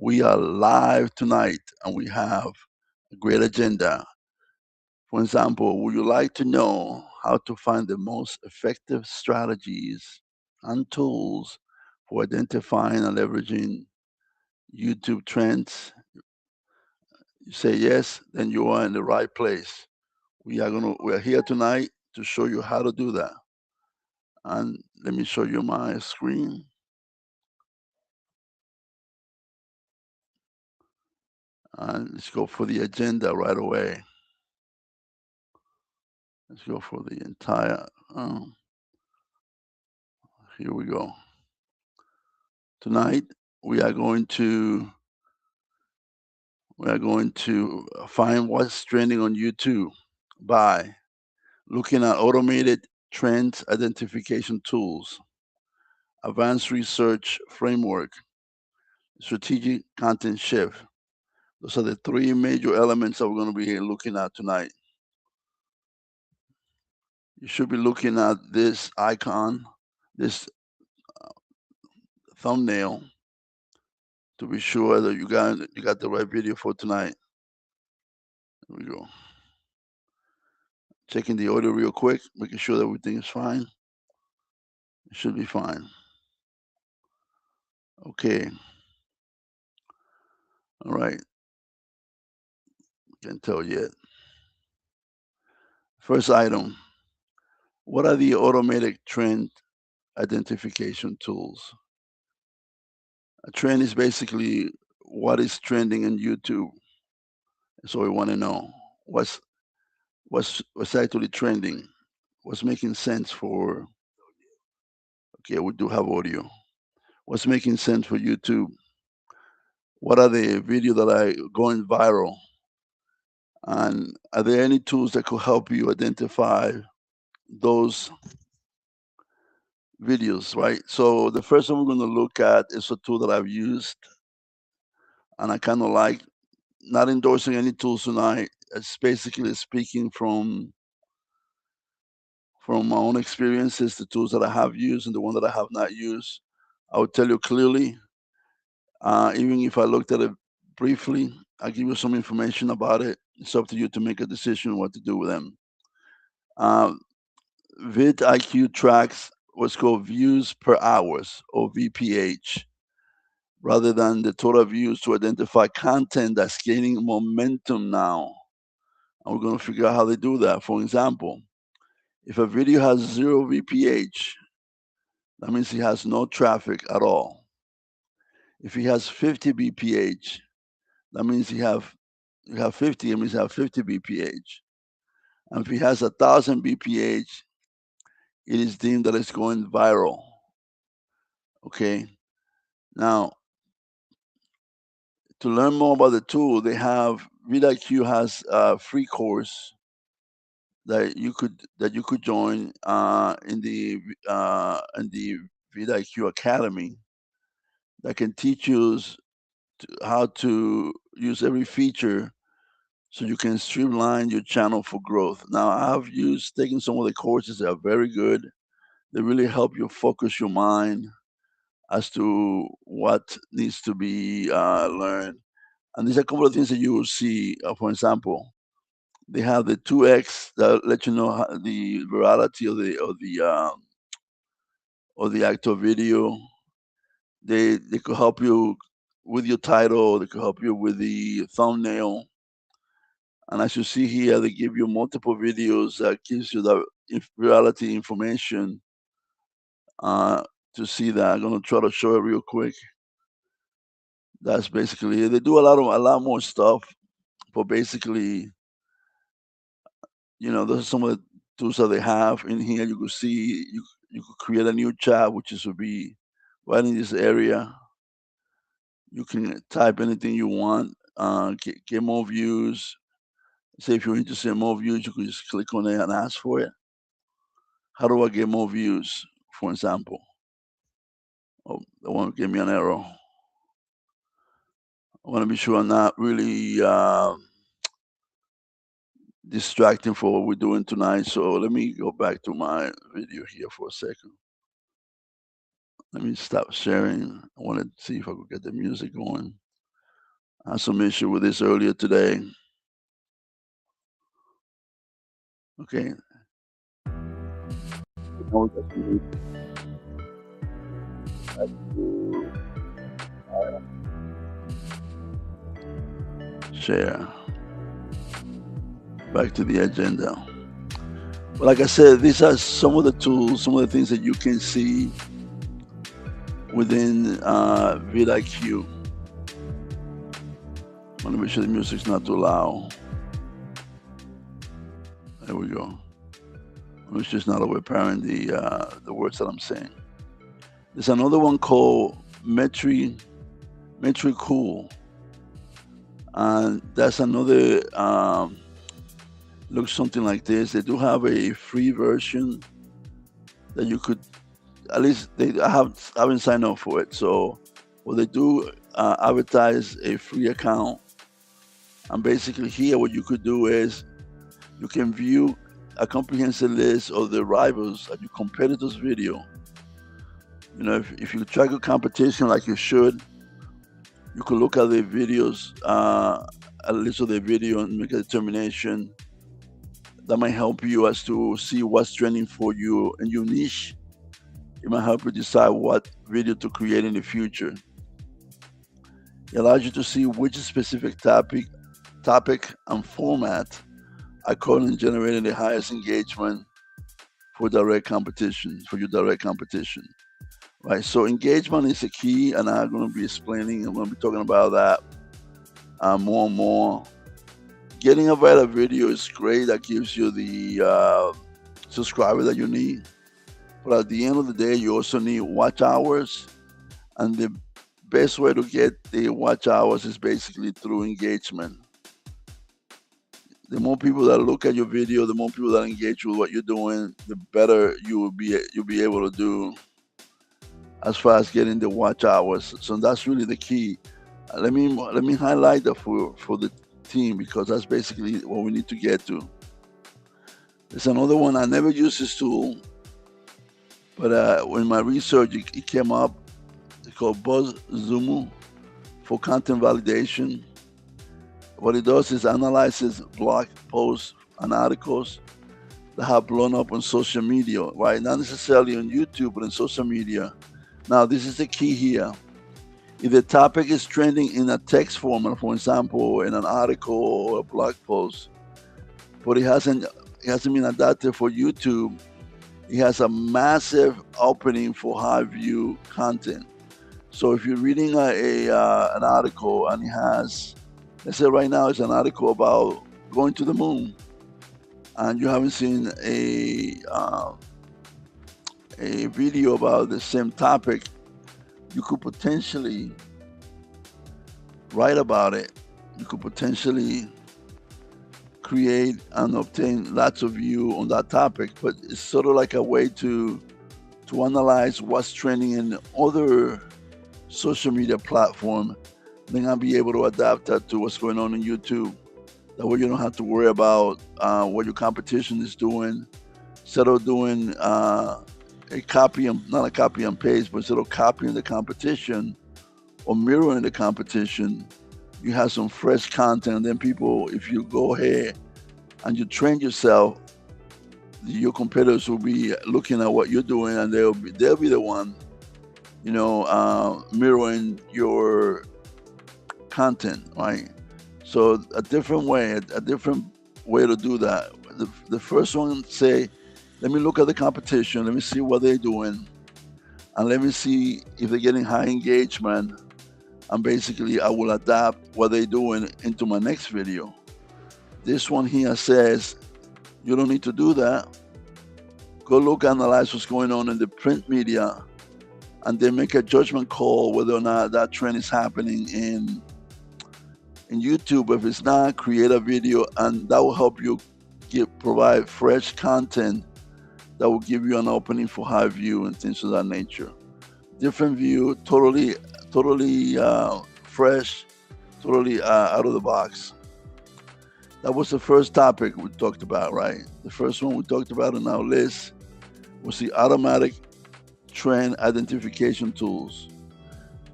We are live tonight and we have a great agenda. For example, would you like to know how to find the most effective strategies and tools for identifying and leveraging YouTube trends? You say yes, then you are in the right place. We are here tonight to show you how to do that. And let me show you my screen. And let's go for the agenda right away. Let's go for the entire. Here we go. Tonight we are going to find what's trending on YouTube by looking at automated trends identification tools, advanced research framework, strategic content shift. Those are the three major elements that we're going to be looking at tonight. You should be looking at this icon, this thumbnail, to be sure that you got the right video for tonight. There we go. Checking the audio real quick, making sure that everything is fine. It should be fine. Okay. All right. Can't tell yet. First item. What are the automated trend identification tools? A trend is basically what is trending in YouTube. So we want to know what's actually trending, what's making sense for. Okay, we do have audio. What's making sense for YouTube? What are the videos that are going viral? And are there any tools that could help you identify those videos, right? So the first one we're going to look at is a tool that I've used and I kind of like, not endorsing any tools tonight. It's basically speaking from my own experiences, the tools that I have used and the one that I have not used. I would tell you clearly, even if I looked at it briefly, I'll give you some information about it. It's up to you to make a decision what to do with them. Uh, vidIQ tracks what's called views per hours, or VPH, rather than the total views, to identify content that's gaining momentum now. And we're going to figure out how they do that. For example, if a video has 0 VPH, that means it has no traffic at all. If it has 50 BPH, that means you have 50, it means you have 50 BPH. And if it has 1,000 BPH, it is deemed that it's going viral. Okay. Now, to learn more about the tool, they have vidIQ has a free course that you could join in the vidIQ Academy that can teach you how to use every feature so you can streamline your channel for growth. Now, I've taken some of the courses that are very good. They really help you focus your mind as to what needs to be learned. And there's a couple of things that you will see. For example, they have the 2x that let you know the virality of the actual video. They could help you with your title. They could help you with the thumbnail. And as you see here, they give you multiple videos that gives you the reality information uh, to see that. I'm gonna try to show it real quick. That's basically it. They do a lot more stuff, but basically, those are some of the tools that they have in here. You could see you could create a new chat, which is would be right in this area. You can type anything you want, get more views. Say if you're interested in more views, you could just click on it and ask for it. How do I get more views, for example? Oh, that won't give me an error. I want to be sure I'm not really distracting for what we're doing tonight. So let me go back to my video here for a second. Let me stop sharing. I want to see if I could get the music going. I had some issue with this earlier today. Okay. Now we just need to share. Back to the agenda. But like I said, these are some of the tools, some of the things that you can see within vidIQ. I want to make sure the music's not too loud. There we go. It's just not overpowering the words that I'm saying. There's another one called Metricool, and that's another looks something like this. They do have a free version that you could, at least I haven't signed up for it. So what they do advertise a free account, and basically here what you could do is you can view a comprehensive list of the rivals at your competitors' video. You know, if you track your competition like you should, you could look at the videos, a list of the video, and make a determination that might help you as to see what's trending for you in your niche. It might help you decide what video to create in the future. It allows you to see which specific topic and format are currently generating the highest engagement for your direct competition. Right, so engagement is a key, and I'm going to be explaining. I'm going to be talking about that more and more. Getting a better video is great. That gives you the subscriber that you need. But at the end of the day, you also need watch hours, and the best way to get the watch hours is basically through engagement. The more people that look at your video, the more people that engage with what you're doing, the better you'll be able to do as far as getting the watch hours. So that's really the key. Let me highlight that for the team, because that's basically what we need to get to. There's another one. I never used this tool, but when my research it came up. It's called BuzzSumo for content validation. What it does is analyzes blog posts and articles that have blown up on social media, right? Not necessarily on YouTube, but on social media. Now, this is the key here. If the topic is trending in a text format, for example, in an article or a blog post, but it hasn't been adapted for YouTube, it has a massive opening for high view content. So if you're reading an article and it has, let's say right now it's an article about going to the moon, and you haven't seen a video about the same topic, you could potentially write about it. You could potentially create and obtain lots of views on that topic, but it's sort of like a way to analyze what's trending in other social media platform. Then I'll be able to adapt that to what's going on YouTube. That way you don't have to worry about what your competition is doing. Instead of doing not a copy and paste, but instead of copying the competition or mirroring the competition, you have some fresh content. And then people, if you go ahead and you train yourself, your competitors will be looking at what you're doing, and they'll be the one, mirroring your content, right? So a different way to do that. The first one, say, let me look at the competition, let me see what they're doing, and let me see if they're getting high engagement, and basically I will adapt what they're doing into my next video. This one here says you don't need to do that. Go look, analyze what's going on in the print media, and then make a judgment call whether or not that trend is happening in YouTube. If it's not, create a video, and that will help you provide fresh content that will give you an opening for high view and things of that nature. Different view, totally fresh, totally out of the box. That was the first topic we talked about, right? The first one we talked about on our list was the automatic trend identification tools.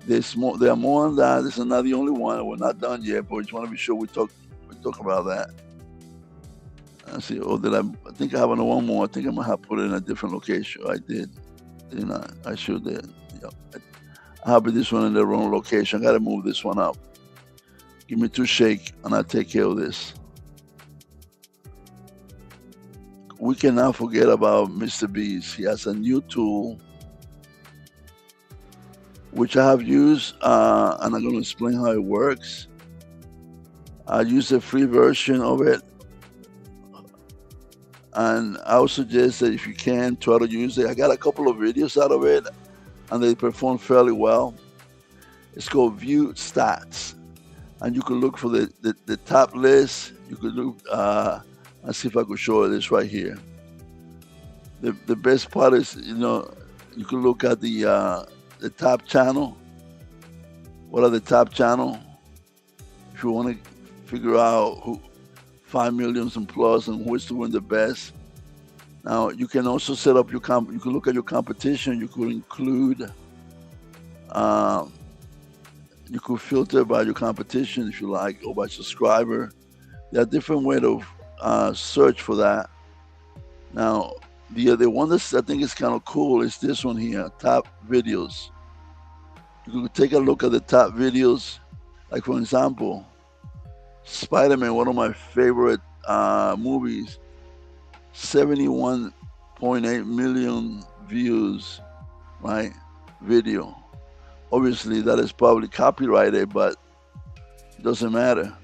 There are more than that. This is not the only one. We're not done yet, but we just want to be sure we talk about that. I see. Oh, I think I have another one more. I think I might have put it in a different location. I did. I sure did. Yep. I have this one in the wrong location. I gotta move this one up. Give me 2 shake and I'll take care of this. We cannot forget about Mr. Beast. He has a new tool which I have used, and I'm going to explain how it works. I use the free version of it, and I would suggest that if you can, try to use it. I got a couple of videos out of it, and they perform fairly well. It's called View Stats, and you can look for the top list. You could look, let's see if I could show this right here. The best part is, you can look at the top channel. What are the top channel? If you want to figure out who 5 million and plus and who is doing the best. Now you can also set up you can look at your competition. You could include, you could filter by your competition if you like, or by subscriber. There are different ways to search for that. Now the one that I think is kind of cool is this one here, top videos. You could take a look at the top videos, like for example, Spider-Man, one of my favorite movies, 71.8 million views, right? Video. Obviously, that is probably copyrighted, but it doesn't matter.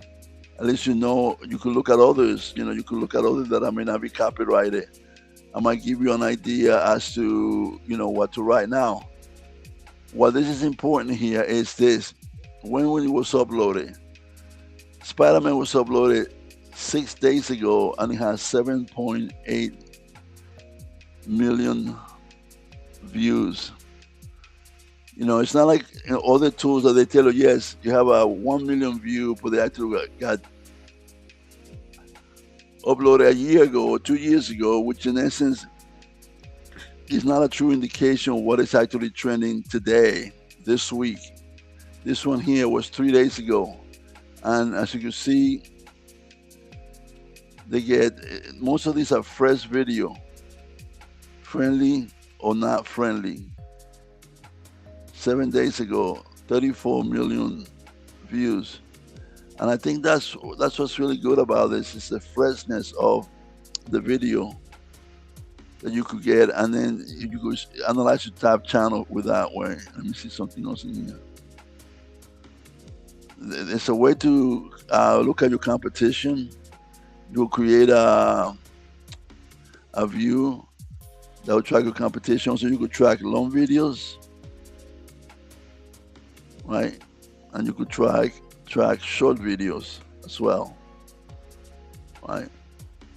At least you can look at others. You can look at others that may not be copyrighted. I might give you an idea as to, what to write now. What this is important here is this. When it was uploaded, Spider-Man was uploaded 6 days ago, and it has 7.8 million views. It's not like other tools that they tell you, yes, you have a 1 million view, but they actually got uploaded a year ago or 2 years ago, which in essence is not a true indication of what is actually trending today, this week. This one here was 3 days ago. And as you can see, most of these are fresh video, friendly or not friendly. 7 days ago, 34 million views. And I think that's what's really good about this, is the freshness of the video that you could get, and then you could analyze your top channel with that way. Let me see something else in here. There's a way to look at your competition. You'll create a view that will track your competition, so you could track long videos, right? And you could track short videos as well, right?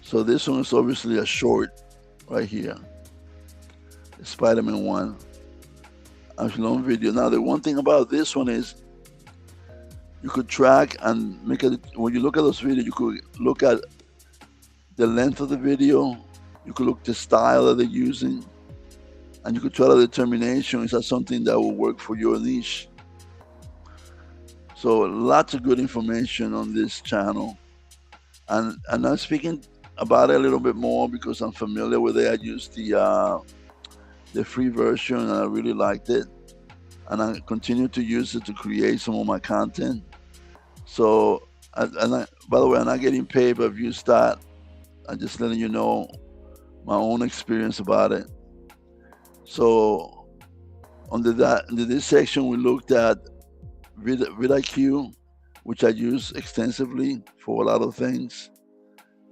So this one is obviously a short right here, the Spider-Man one, a long video. Now the one thing about this one is you could track and when you look at those videos, you could look at the length of the video, you could look at the style that they're using, and you could try the determination, is that something that will work for your niche? So lots of good information on this channel, and I'm speaking about it a little bit more because I'm familiar with it. I used the free version and I really liked it, and I continue to use it to create some of my content. So, by the way, I'm not getting paid by View Stat. I'm just letting you know my own experience about it. So under this section, we looked at vidIQ, which I use extensively for a lot of things,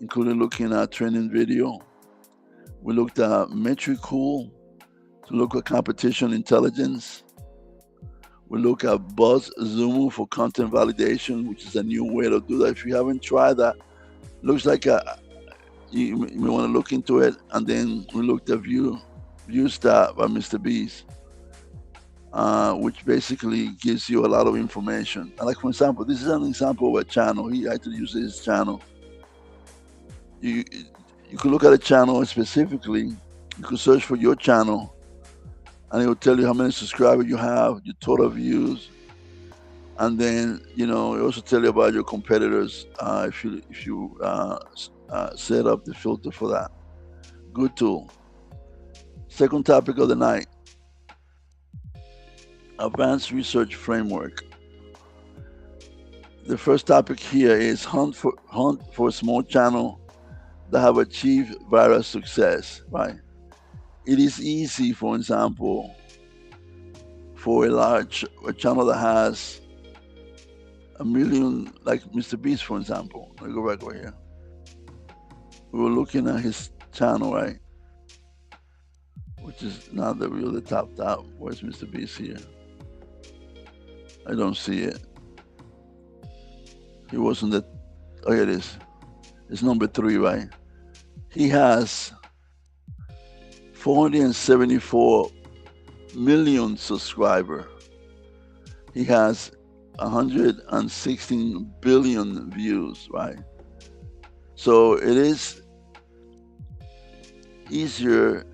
including looking at trending video. We looked at Metricool to look at competition intelligence. We look at BuzzSumo for content validation, which is a new way to do that. If you haven't tried that, looks like you may want to look into it. And then we looked at View Stat by Mr. Beast, which basically gives you a lot of information. And like, for example, this is an example of a channel. He actually uses his channel. You could look at a channel specifically. You could search for your channel and it will tell you how many subscribers you have, your total views, and then it also tell you about your competitors if you set up the filter for that. Good tool. Second topic of the night: advanced research framework. The first topic here is hunt for a small channel that have achieved viral success. Right? It is easy, for example, for a channel that has a million, like Mr. Beast, for example. Let me go back over here. We were looking at his channel, right? Which is not the top. Where's Mr. Beast here? I don't see it. He wasn't the. Oh, here it is. It's number 3, right? He has 474 million subscribers. He has 116 billion views, right? So it is easier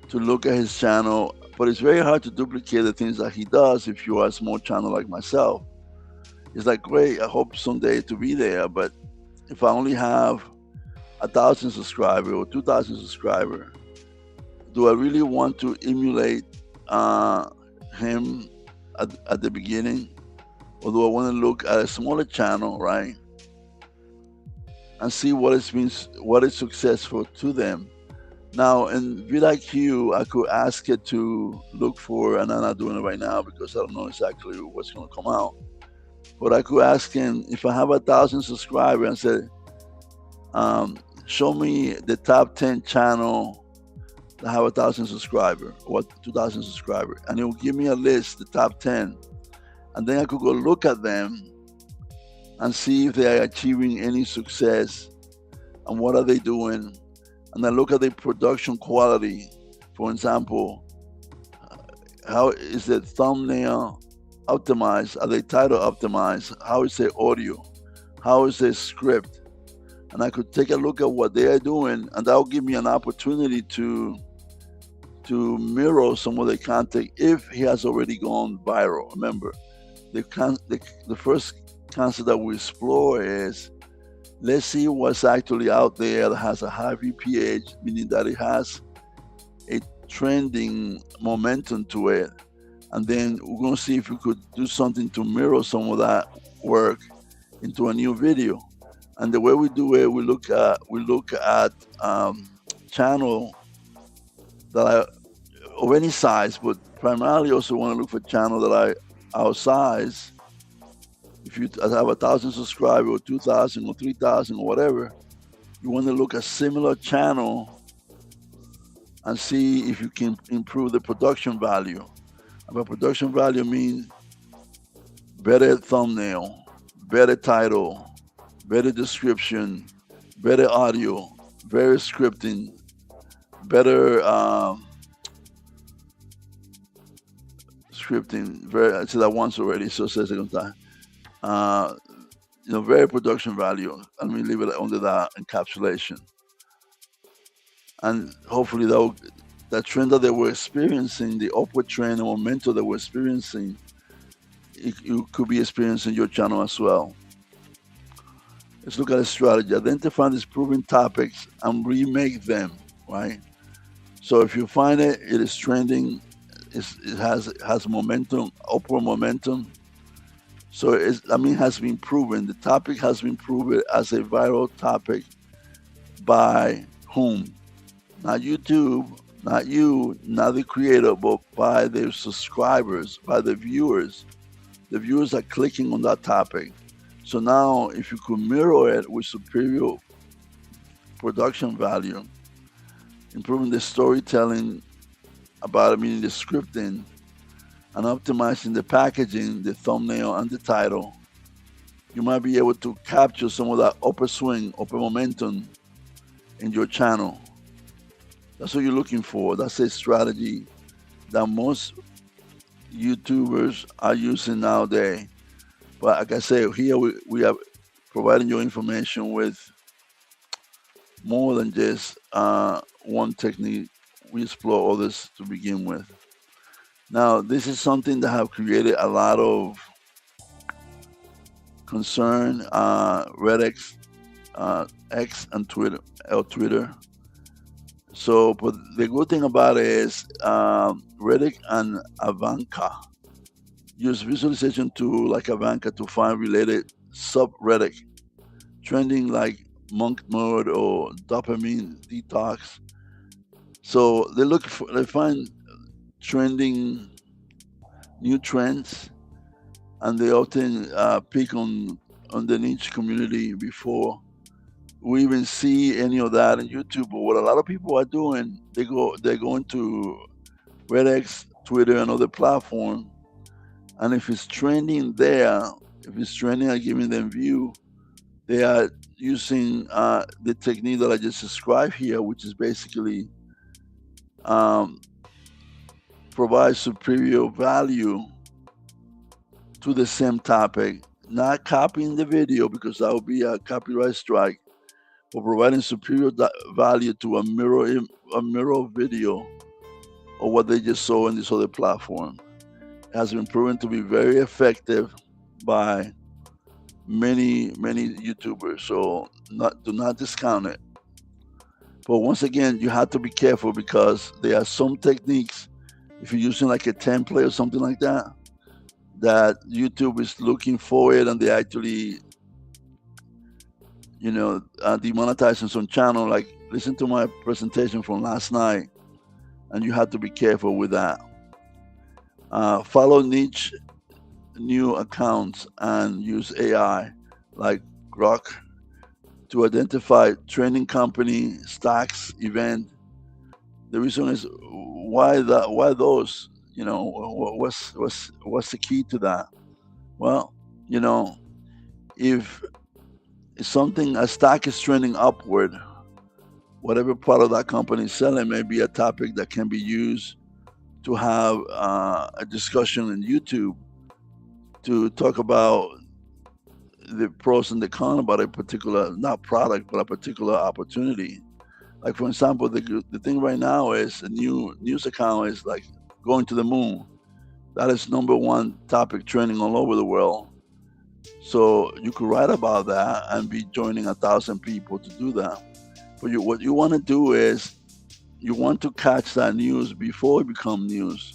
to look at his channel, but it's very hard to duplicate the things that he does if you are a small channel like myself. It's like, great, I hope someday to be there, but if I only have 1,000 subscribers or 2,000 subscribers, do I really want to emulate him at the beginning? Or do I want to look at a smaller channel, right? And see what is successful to them. Now, in vidIQ, I could ask it to look for, and I'm not doing it right now because I don't know exactly what's going to come out. But I could ask him, if I have 1,000 subscribers, and say, show me the top 10 channel that have 1,000 subscribers or 2,000 subscribers, and it will give me a list, the top 10, and then I could go look at them and see if they are achieving any success and what are they doing. And I look at the production quality. For example, how is the thumbnail optimized? Are they title optimized? How is the audio? How is the script? And I could take a look at what they are doing, and that will give me an opportunity to mirror some of the content if he has already gone viral. Remember, the first concept that we explore is, let's see what's actually out there that has a high VPH, meaning that it has a trending momentum to it. And then we're going to see if we could do something to mirror some of that work into a new video. And the way we do it, we look at channel that are of any size, but primarily also want to look for channel that are our size. If you have 1,000 subscribers or 2,000 or 3,000 or whatever, you want to look at similar channel and see if you can improve the production value. And by production value means better thumbnail, better title, better description, better audio, better scripting, better scripting. I said that once already, so say it second time. Very production value. Let me leave it under that encapsulation. And hopefully that trend that they were experiencing, the upward trend and momentum that we're experiencing, you could be experiencing your channel as well. Let's look at a strategy. Identify these proven topics and remake them, right? So if you find it is trending, it has momentum, upward momentum. So it has been proven. The topic has been proven as a viral topic by whom? Not YouTube, not you, not the creator, but by their subscribers, by the viewers. The viewers are clicking on that topic. So now, if you could mirror it with superior production value, improving the storytelling about it, meaning the scripting, and optimizing the packaging, the thumbnail, and the title, you might be able to capture some of that upper swing, upper momentum in your channel. That's what you're looking for. That's a strategy that most YouTubers are using nowadays. But like I say, here we are providing you information with more than just one technique, we explore others to begin with. Now, this is something that have created a lot of concern. Reddit, X, and Twitter. So, but the good thing about it is Reddit and Avanca use visualization tool like Avanca to find related subreddit trending like monk mode or dopamine detox. So they find trending new trends, and they often pick on the niche community before we even see any of that on YouTube. But what a lot of people are doing, they're going to Reddit, Twitter, and other platforms, and if it's trending there, if it's trending and giving them view, they are using the technique that I just described here, which is basically um, provide superior value to the same topic, not copying the video because that would be a copyright strike, but providing superior value to a mirror video of what they just saw in this other platform. It has been proven to be very effective by many YouTubers. So do not discount it. But once again, you have to be careful because there are some techniques. If you're using like a template or something like that, that YouTube is looking for it, and they actually, demonetizing some channel. Like, listen to my presentation from last night, and you have to be careful with that. Follow niche new accounts and use AI like Grok to identify trending company, stocks, event. The reason is why those, what's the key to that? Well, if a stock is trending upward, whatever part of that company is selling may be a topic that can be used to have a discussion in YouTube to talk about the pros and the cons about a particular, not product, but a particular opportunity. Like, for example, the thing right now is a new news account is like going to the moon. That is number one topic trending all over the world. So you could write about that and be joining 1,000 people to do that. But what you want to do is you want to catch that news before it becomes news.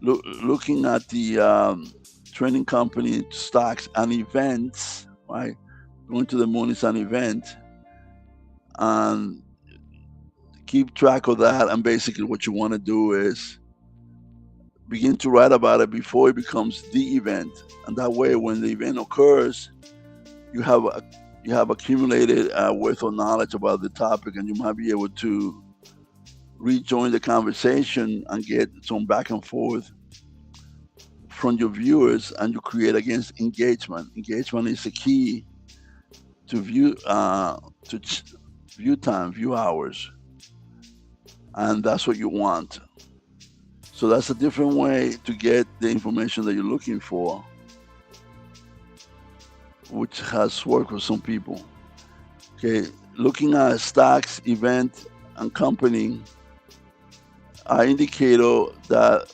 Looking at the trending company stocks and events, right? Going to the moon is an event, and keep track of that. And basically, what you want to do is begin to write about it before it becomes the event, and that way, when the event occurs, you have accumulated worth of knowledge about the topic, and you might be able to rejoin the conversation and get some back and forth from your viewers, and you create against engagement. Engagement is the key to view time, view hours, and that's what you want. So that's a different way to get the information that you're looking for, which has worked with some people. Okay, looking at stocks, event, and company are indicator that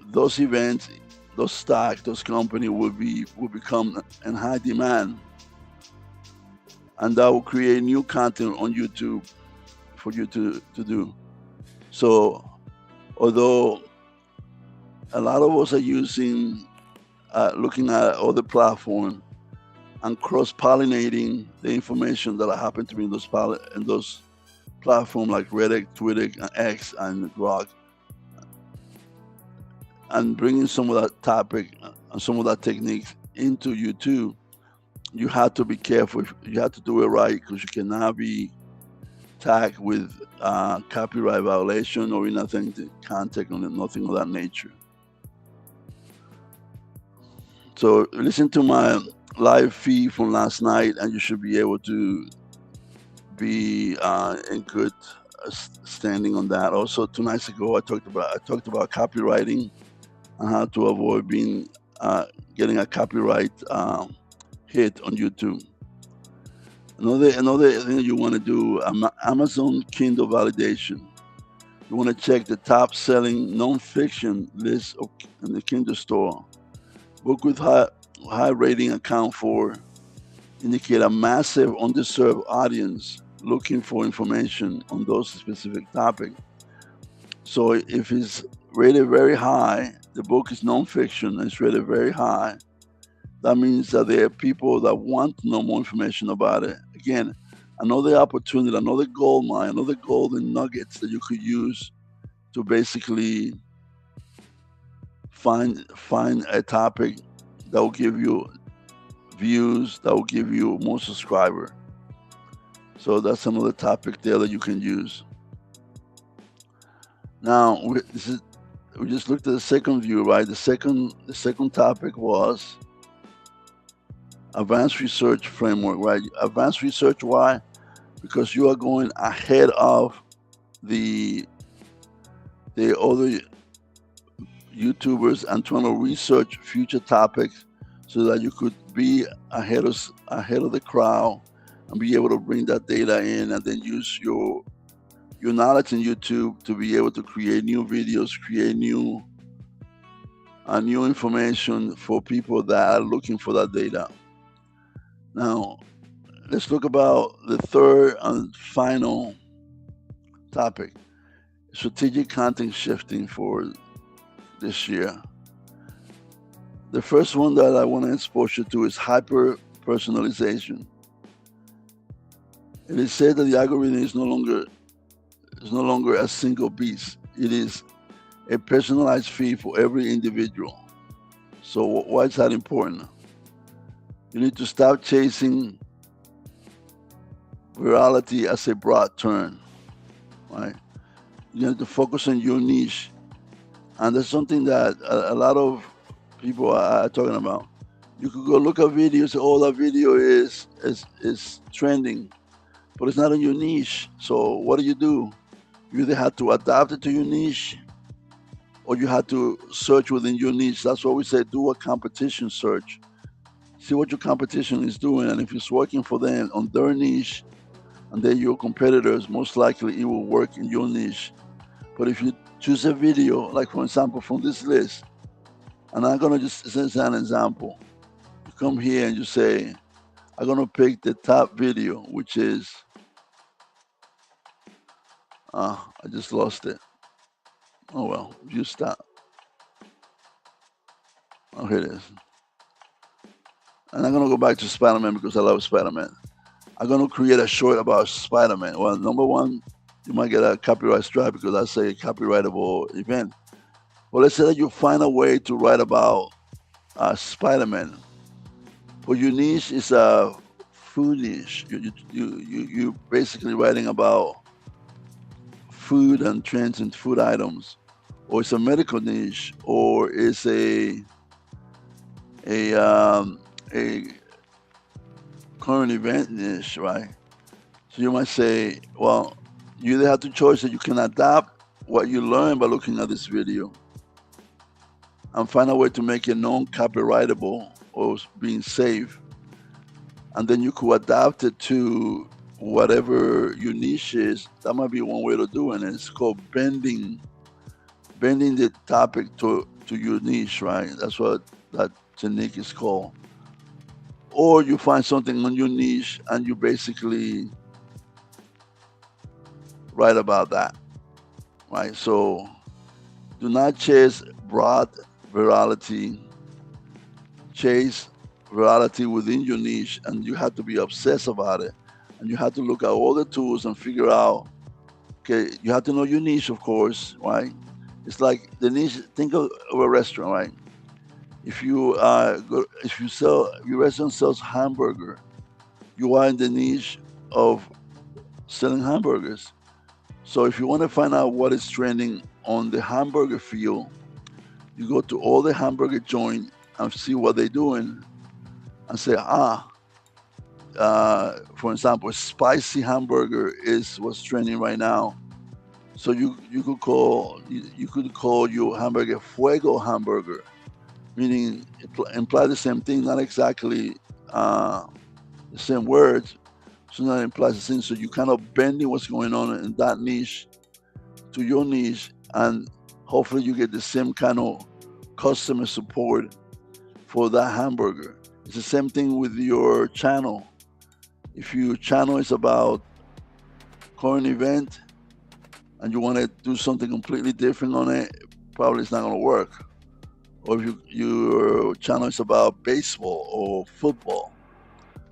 those events, those stocks, those company will become in high demand, and that will create new content on YouTube for you to do. So, although a lot of us are using, looking at other platforms and cross-pollinating the information that happen to be in those platforms like Reddit, Twitter, and X, and Grok, and bringing some of that topic and some of that technique into YouTube, you have to be careful. You have to do it right, because you cannot be tagged with copyright violation or inauthentic content or nothing of that nature. So listen to my live feed from last night, and you should be able to be in good standing on that. Also, 2 nights ago, I talked about copywriting and how to avoid getting a copyright hit on YouTube. Another thing you want to do, Amazon Kindle validation. You want to check the top selling nonfiction list in the Kindle store. Book with high rating account for indicate a massive underserved audience looking for information on those specific topics. So if it's rated very high, the book is nonfiction and it's rated very high, that means that there are people that want to know more information about it. Again, another opportunity, another gold mine, another golden nuggets that you could use to basically find a topic that will give you views, that will give you more subscriber. So that's another topic there that you can use. Now we just looked at the second view, right? The second topic was advanced research framework, right? Advanced research, why? Because you are going ahead of the other YouTubers and trying to research future topics so that you could be ahead of the crowd and be able to bring that data in and then use your knowledge in YouTube to be able to create new videos, create new information for people that are looking for that data. Now, let's talk about the third and final topic, strategic content shifting for this year. The first one that I want to expose you to is hyper personalization. It is said that the algorithm is no longer a single beast. It is a personalized feed for every individual. So why is that important? You need to stop chasing virality as a broad term, right? You need to focus on your niche. And that's something that a lot of people are talking about. You could go look at videos, oh, that video is trending, but it's not in your niche. So what do? You either have to adapt it to your niche or you have to search within your niche. That's why we say do a competition search. See what your competition is doing, and if it's working for them on their niche and they're your competitors, most likely it will work in your niche. But if you choose a video, like for example from this list, and I'm gonna just send an example. You come here and you say, I'm gonna pick the top video, which is I just lost it. Oh well, you stop. Oh, here it is. And I'm gonna go back to Spider-Man because I love Spider-Man. I'm gonna create a short about Spider-Man. Well, number one, you might get a copyright strike because that's a copyrightable event. Well, let's say that you find a way to write about Spider-Man. But your niche is a food niche. You basically writing about food and trends and food items, or it's a medical niche, or it's a current event niche, right? So you might say, well, you either have to choose that you can adapt what you learn by looking at this video and find a way to make it non-copyrightable or being safe. And then you could adapt it to whatever your niche is. That might be one way to do it. And it's called bending the topic to your niche, right? That's what that technique is called. Or you find something on your niche and you basically write about that, right? So do not chase broad virality. Chase virality within your niche, and you have to be obsessed about it. And you have to look at all the tools and figure out, okay, you have to know your niche, of course, right? It's like the niche, think of a restaurant, right? If you your restaurant sells hamburger, you are in the niche of selling hamburgers. So if you want to find out what is trending on the hamburger field, you go to all the hamburger joint and see what they're doing and say, for example, spicy hamburger is what's trending right now. So you could call your hamburger Fuego hamburger, meaning it imply the same thing, not exactly the same words. So that implies the same. So you kind of bending what's going on in that niche to your niche, and hopefully you get the same kind of customer support for that hamburger. It's the same thing with your channel. If your channel is about current event and you want to do something completely different on it, probably it's not going to work. Or if your channel is about baseball or football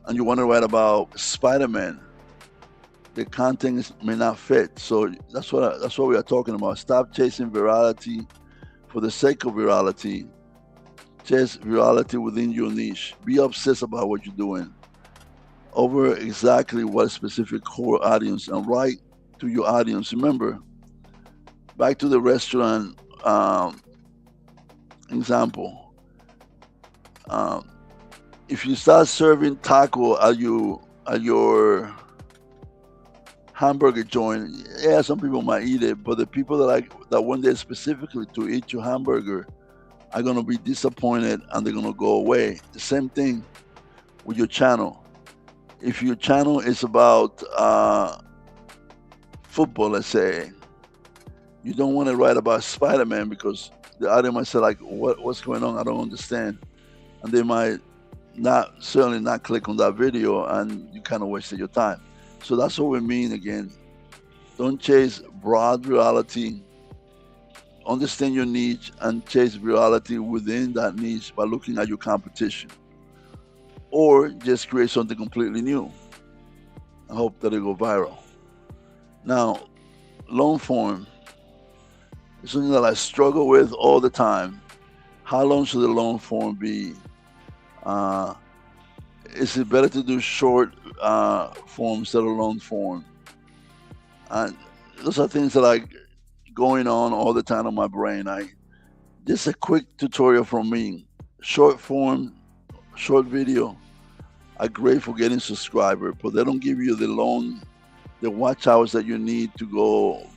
and you want to write about Spider-Man, the content may not fit. So that's what we are talking about. Stop chasing virality for the sake of virality. Chase virality within your niche. Be obsessed about what you're doing over exactly what specific core audience, and write to your audience. Remember, back to the restaurant example. If you start serving taco at your hamburger joint, yeah, some people might eat it, but the people that went there specifically to eat your hamburger are gonna be disappointed and they're gonna go away. The same thing with your channel. If your channel is about football, let's say, you don't want to write about Spider-Man because the audience might say like, what's going on? I don't understand. And they might certainly not click on that video, and you kind of wasted your time. So that's what we mean again. Don't chase broad virality. Understand your niche and chase virality within that niche by looking at your competition. Or just create something completely new. I hope that it go viral. Now, long form is something that I struggle with all the time. How long should the long form be? Is it better to do short form instead of long form? And those are things that are going on all the time on my brain. Just a quick tutorial from me. Short form, short video are great for getting subscribers, but they don't give you the watch hours that you need to go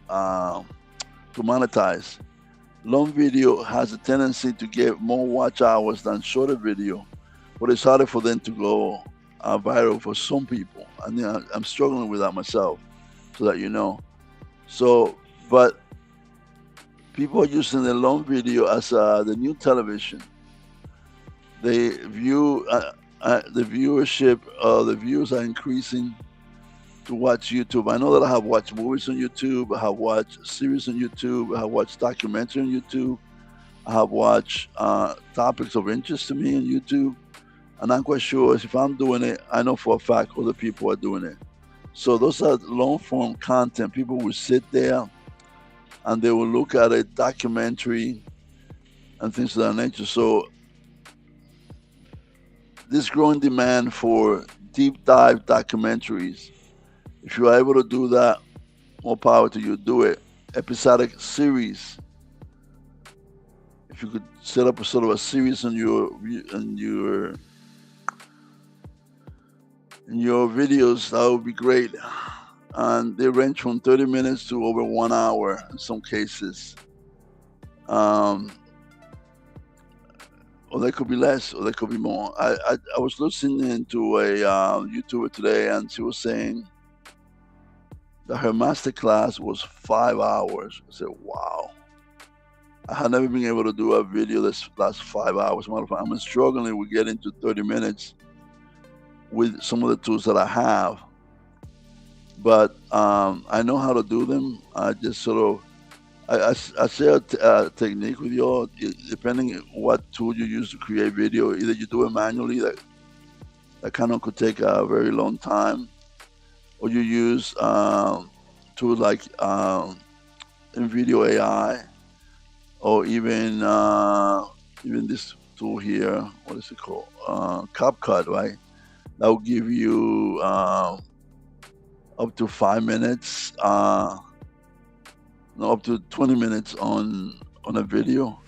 to monetize. Long video has a tendency to get more watch hours than shorter video, but it's harder for them to go viral for some people. And I'm struggling with that myself, so that you know. So, but people are using the long video as the new television. They view the viewership, the views are increasing to watch YouTube. I know that I have watched movies on YouTube, I have watched series on YouTube, I have watched documentaries on YouTube, I have watched topics of interest to me on YouTube, and I'm quite sure if I'm doing it, I know for a fact other people are doing it. So those are long form content. People will sit there and they will look at a documentary and things of that nature. So this growing demand for deep dive documentaries, if you are able to do that, more power to you. Do it. Episodic series. If you could set up a sort of a series on your videos, that would be great. And they range from 30 minutes to over 1 hour in some cases. Or they could be less, or they could be more. I was listening to a YouTuber today, and she was saying that her master class was 5 hours. I said, wow. I had never been able to do a video that's lasts 5 hours. I'm struggling with getting to 30 minutes with some of the tools that I have. But I know how to do them. I just sort of, I share a technique with you all, depending on what tool you use to create video. Either you do it manually, that kind of could take a very long time, or you use tools like NVIDIA AI, or even this tool here, what is it called? CapCut, right? That will give you up to 5 minutes, up to 20 minutes on a video.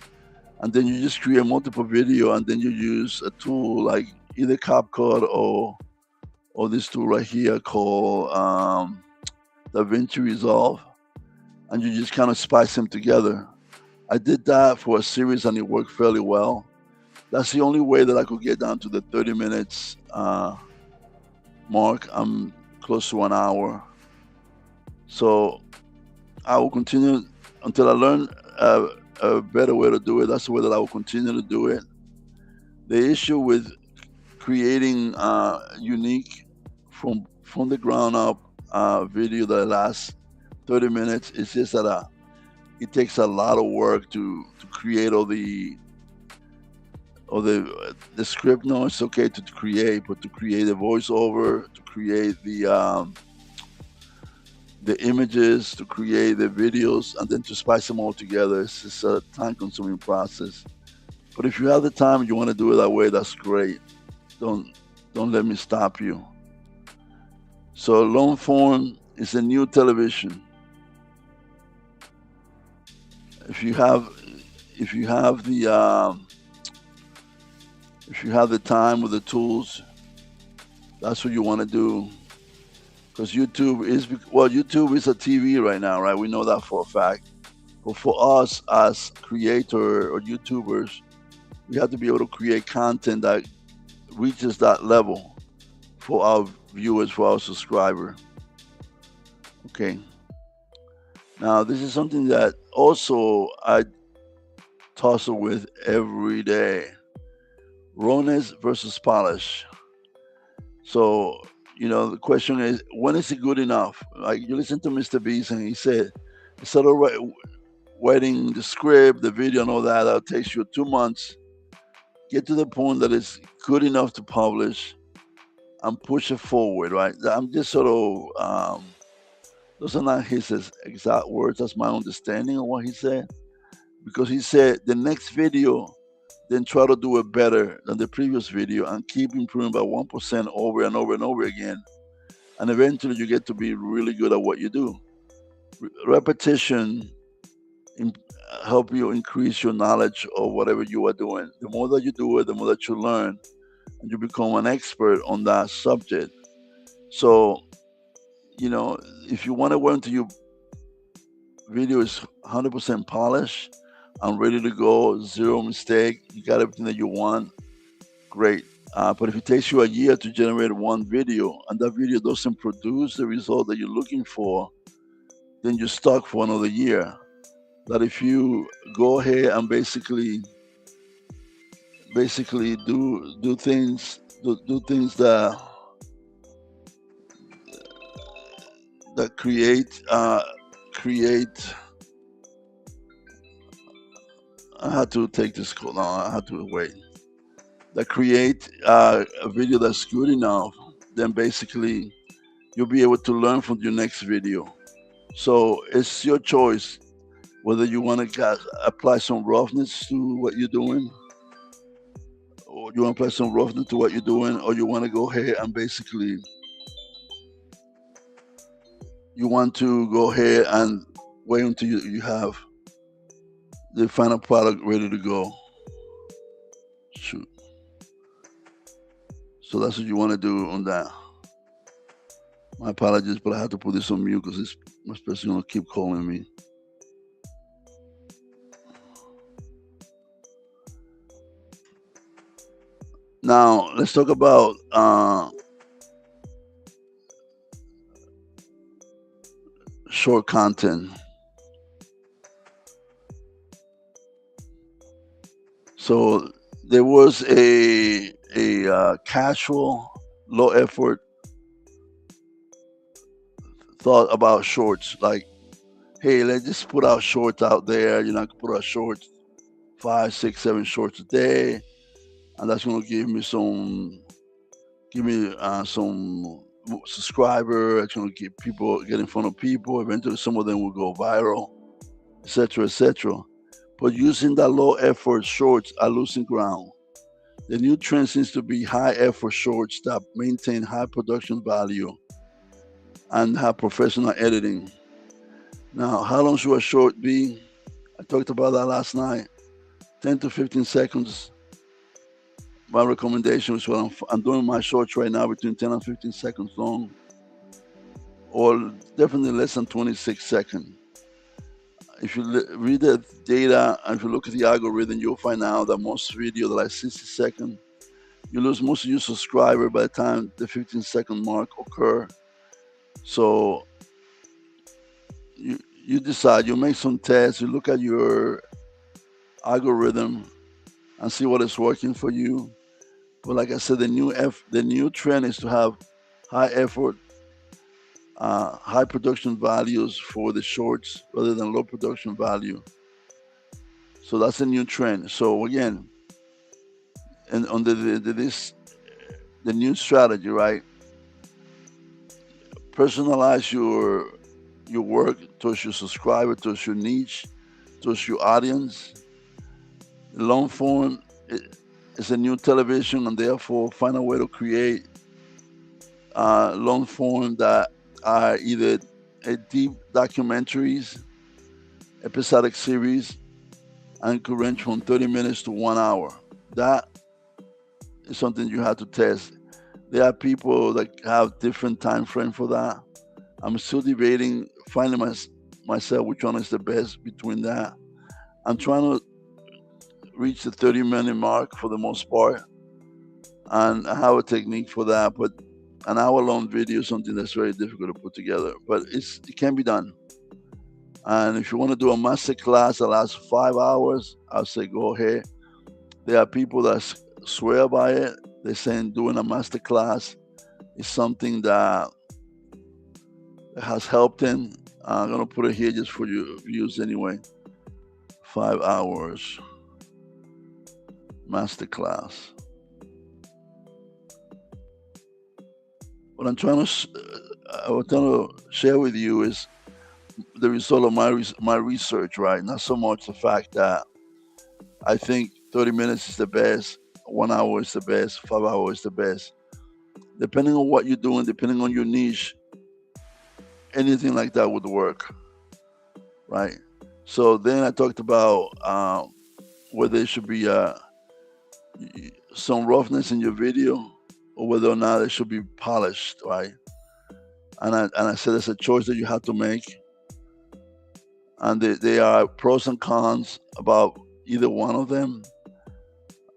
And then you just create multiple video, and then you use a tool like either CapCut or this tool right here called DaVinci Resolve, and you just kind of spice them together. I did that for a series and it worked fairly well. That's the only way that I could get down to the 30 minutes mark. I'm close to 1 hour. So I will continue until I learn a better way to do it. That's the way that I will continue to do it. The issue with creating unique from the ground up video that lasts 30 minutes is just that it takes a lot of work to create all the script. No, it's okay to create, but to create a voiceover, to create the images, to create the videos, and then to spice them all together, it's just a time-consuming process. But if you have the time and you want to do it that way, that's great. Don't let me stop you. So long form is a new television. If you have the time with the tools, that's what you want to do. Because YouTube is a TV right now, right? We know that for a fact. But for us as creator or YouTubers, we have to be able to create content that reaches that level for our viewers, for our subscriber. Okay. Now this is something that also I tussle with every day. Rawness versus polish. So, the question is, when is it good enough? Like, you listen to Mr. Beast and he said, instead of writing the script, the video, and all that takes you 2 months, get to the point that it's good enough to publish and push it forward, right? I'm just sort of, those are not his exact words, that's my understanding of what he said. Because he said, the next video, then try to do it better than the previous video and keep improving by 1% over and over and over again. And eventually you get to be really good at what you do. Repetition help you increase your knowledge of whatever you are doing. The more that you do it, the more that you learn, and you become an expert on that subject. So, if you want to wait until your video is 100% polished and ready to go, zero mistake, you got everything that you want, great. But if it takes you a year to generate one video and that video doesn't produce the result that you're looking for, then you're stuck for another year. That if you go ahead and basically do things that create I had to take this call. No, I had to wait. That create a video that's good enough, then basically you'll be able to learn from your next video. So it's your choice whether you want to apply some roughness to what you're doing, or you want to apply some roughness to what you're doing, or you want to go ahead and basically wait until you have the final product ready to go. Shoot. So that's what you want to do on that. My apologies, but I have to put this on mute because this person gonna keep calling me. Now let's talk about short content. So there was a casual, low effort thought about shorts. Like, hey, let's just put out shorts out there. I can put out shorts, 5, 6, 7 shorts a day, and that's gonna give me some subscriber. It's gonna get in front of people. Eventually, some of them will go viral, etc., etc. But using that low effort shorts are losing ground. The new trend seems to be high effort shorts that maintain high production value and have professional editing. Now, how long should a short be? I talked about that last night. 10 to 15 seconds. My recommendation is what I'm doing my shorts right now between 10 and 15 seconds long, or definitely less than 26 seconds. If you read the data and if you look at the algorithm, you'll find out that most videos are like 60 seconds. You lose most of your subscribers by the time the 15-second mark occur. So you decide, you make some tests, you look at your algorithm and see what is working for you. But like I said, the new trend is to have high effort, high production values for the shorts rather than low production value. So that's a new trend. So again, and on the new strategy, right? Personalize your work towards your subscriber, towards your niche, towards your audience. Long form is a new television, and therefore find a way to create long form that are either deep documentaries, episodic series, and could range from 30 minutes to 1 hour. That is something you have to test. There are people that have different time frame for that. I'm still debating, finding myself which one is the best between that. I'm trying to reach the 30-minute mark for the most part, and I have a technique for that. But an hour-long video is something that's very difficult to put together, but it can be done. And if you want to do a master class that lasts 5 hours, I'll say go ahead. There are people that swear by it. They're saying doing a master class is something that has helped them. I'm gonna put it here just for your views anyway. 5 hours master class. What I'm trying to share with you is the result of my research, right? Not so much the fact that I think 30 minutes is the best, 1 hour is the best, 5 hours is the best. Depending on what you're doing, depending on your niche, anything like that would work, right? So then I talked about whether there should be some roughness in your video or whether or not it should be polished, right? And I said it's a choice that you have to make. And there are pros and cons about either one of them.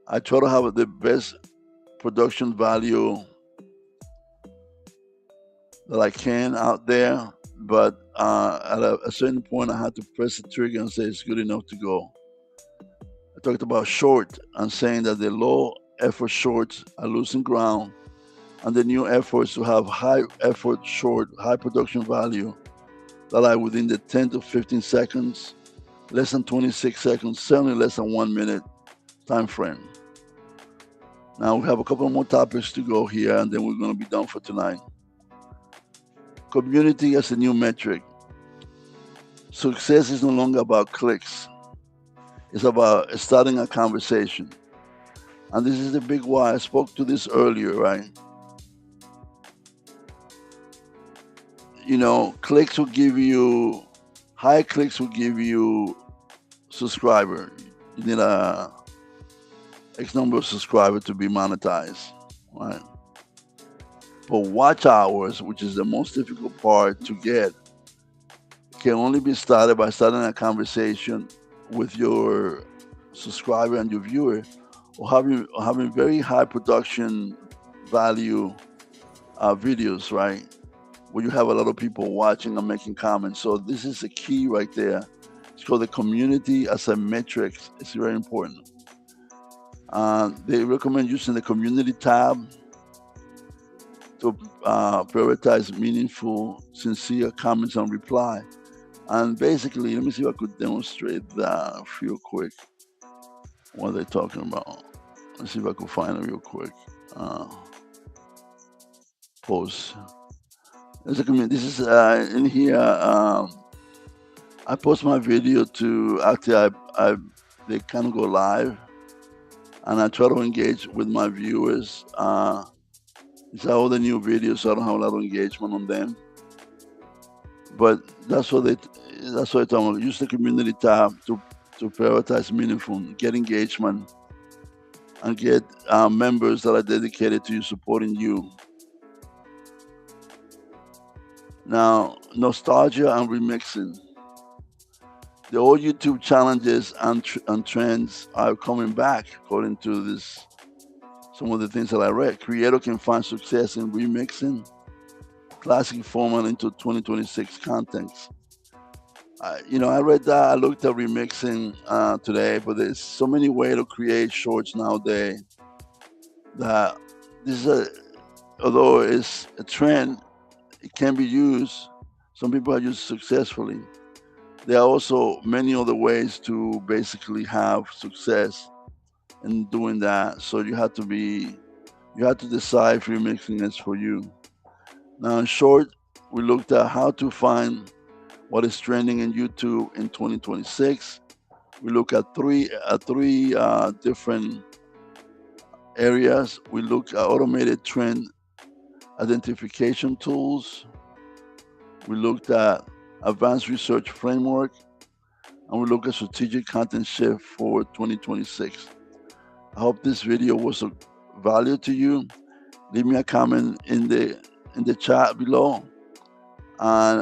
I try to have the best production value that I can out there, but at a certain point, I had to press the trigger and say it's good enough to go. I talked about short and saying that the low effort shorts are losing ground, and the new efforts to have high effort short, high production value that are within the 10 to 15 seconds, less than 26 seconds, certainly less than 1 minute time frame. Now we have a couple more topics to go here, and then we're going to be done for tonight. Community as a new metric. Success is no longer about clicks. It's about starting a conversation. And this is the big why. I spoke to this earlier, right? You know, clicks will give you, high clicks will give you subscriber. You need a X number of subscribers to be monetized, right? But watch hours, which is the most difficult part to get, can only be started by starting a conversation with your subscriber and your viewer, or having very high production value videos, right? Where you have a lot of people watching and making comments. So this is the key right there. It's called the community as a metric. It's very important. They recommend using the community tab to prioritize meaningful, sincere comments and reply. And basically, let me see if I could demonstrate that real quick. What are they talking about? Let's see if I could find it real quick. Post. There's a community. This is in here. I post my video to actually they kind of go live, and I try to engage with my viewers. It's all the new videos, so I don't have a lot of engagement on them. But that's what I'm talking about. Use the community tab to prioritize meaningful, get engagement, and get members that are dedicated to you, supporting you. Now, nostalgia and remixing. The old YouTube challenges and trends are coming back, according to this. Some of the things that I read. Creator can find success in remixing classic format into 2026 contents. I read that. I looked at remixing today, but there's so many ways to create shorts nowadays that this is although it's a trend, it can be used. Some people have used successfully. There are also many other ways to basically have success in doing that. So you have to decide if remixing is for you. Now, in short, we looked at how to find what is trending in YouTube in 2026. We look at three different areas. We look at automated trend identification tools. We looked at advanced research framework, and we look at strategic content shift for 2026. I hope this video was of value to you. Leave me a comment in the chat below, and